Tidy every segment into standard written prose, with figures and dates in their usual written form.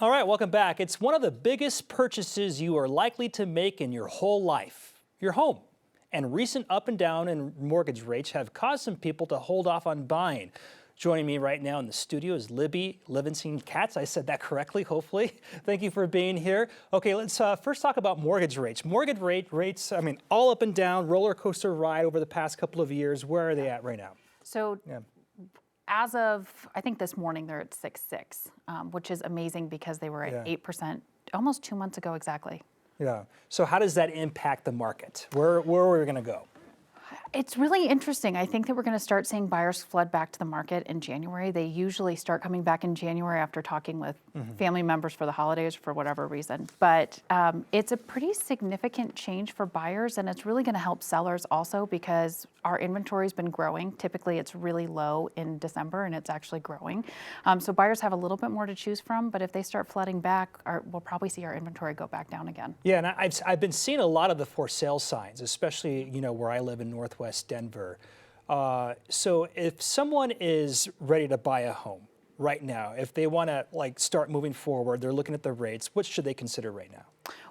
All right, welcome back. It's one of the biggest purchases you are likely to make in your whole life, your home. And recent up and down in mortgage rates have caused some people to hold off on buying. Joining me right now in the studio is Libby Levinson-Katz. I said that correctly, hopefully. Thank you for being here. Okay, let's first talk about mortgage rates. Mortgage rates, I mean, all up and down, roller coaster ride over the past couple of years. Where are they at right now? So as of, I think this morning, they're at 6.6, which is amazing because they were at 8% almost 2 months ago exactly. Yeah. So how does that impact the market? Where are we going to go? It's really interesting. I think that we're going to start seeing buyers flood back to the market in January. They usually start coming back in January after talking with family members for the holidays for whatever reason. But it's a pretty significant change for buyers, and it's really going to help sellers also because our inventory has been growing. Typically, it's really low in December, and it's actually growing. So buyers have a little bit more to choose from, but if they start flooding back, we'll probably see our inventory go back down again. Yeah, and I've been seeing a lot of the for sale signs, especially where I live in Northwest Denver. So if someone is ready to buy a home right now, if they want to start moving forward, they're looking at the rates, what should they consider right now?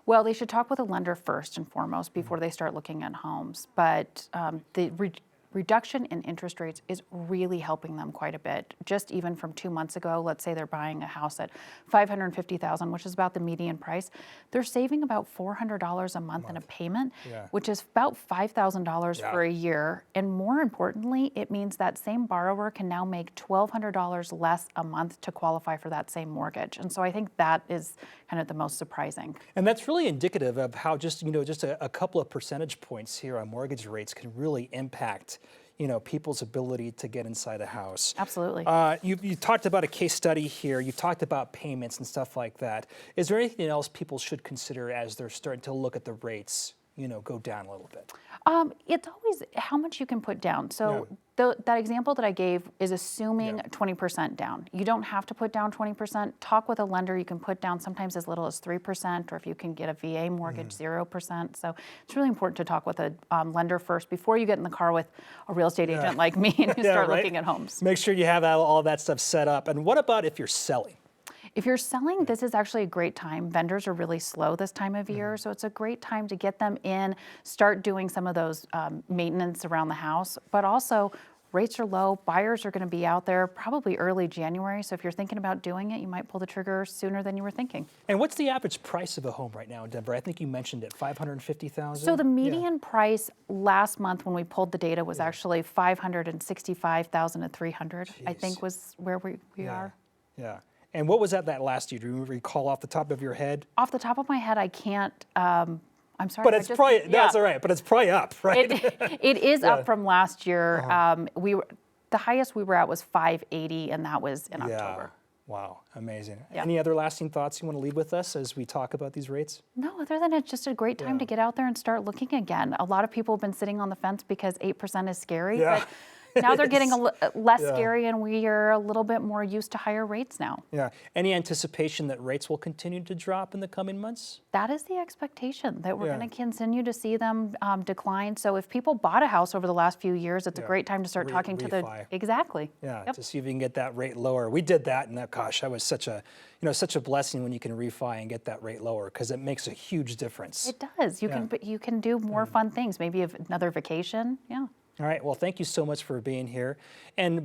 Well, they should talk with a lender first and foremost before they start looking at homes. But the reduction in interest rates is really helping them quite a bit. Just even from 2 months ago, let's say they're buying a house at $550,000, which is about the median price. They're saving about $400 a month in a payment, which is about $5,000 for a year. And more importantly, it means that same borrower can now make $1,200 less a month to qualify for that same mortgage. And so I think that is kind of the most surprising. And that's really indicative of how just a couple of percentage points here on mortgage rates can really impact people's ability to get inside a house. Absolutely. You talked about a case study here. You talked about payments and stuff like that. Is there anything else people should consider as they're starting to look at the rates, go down a little bit? It's always how much you can put down. So that example that I gave is assuming 20% down. You don't have to put down 20%. Talk with a lender. You can put down sometimes as little as 3%, or if you can get a VA mortgage, 0%. So it's really important to talk with a lender first before you get in the car with a real estate agent like me and you start looking at homes. Make sure you have all that stuff set up. And what about if you're selling? If you're selling, this is actually a great time. Vendors are really slow this time of year, so it's a great time to get them in, start doing some of those maintenance around the house, but also rates are low. Buyers are going to be out there probably early January, so if you're thinking about doing it, you might pull the trigger sooner than you were thinking. And what's the average price of a home right now in Denver? I think you mentioned it, $550,000? So the median price last month when we pulled the data was actually $565,000 to $300,000, I think was where we are. Yeah. And what was that last year? Do you recall off the top of your head? Off the top of my head, I can't. I'm sorry. But it's probably, that's all right, but it's probably up, right? It is up from last year. The highest we were at was 580, and that was in October. Wow, amazing. Any other lasting thoughts you want to leave with us as we talk about these rates? No, other than it's just a great time to get out there and start looking again. A lot of people have been sitting on the fence because 8% is scary, but now they're getting less scary, and we are a little bit more used to higher rates now. Yeah. Any anticipation that rates will continue to drop in the coming months? That is the expectation, that we're going to continue to see them decline. So if people bought a house over the last few years, it's a great time to start talking to the exactly. Yeah, to see if you can get that rate lower. We did that, and gosh, that was such a such a blessing when you can refi and get that rate lower, because it makes a huge difference. It does. You can do more fun things. Maybe another vacation. Yeah. All right. Well, thank you so much for being here. And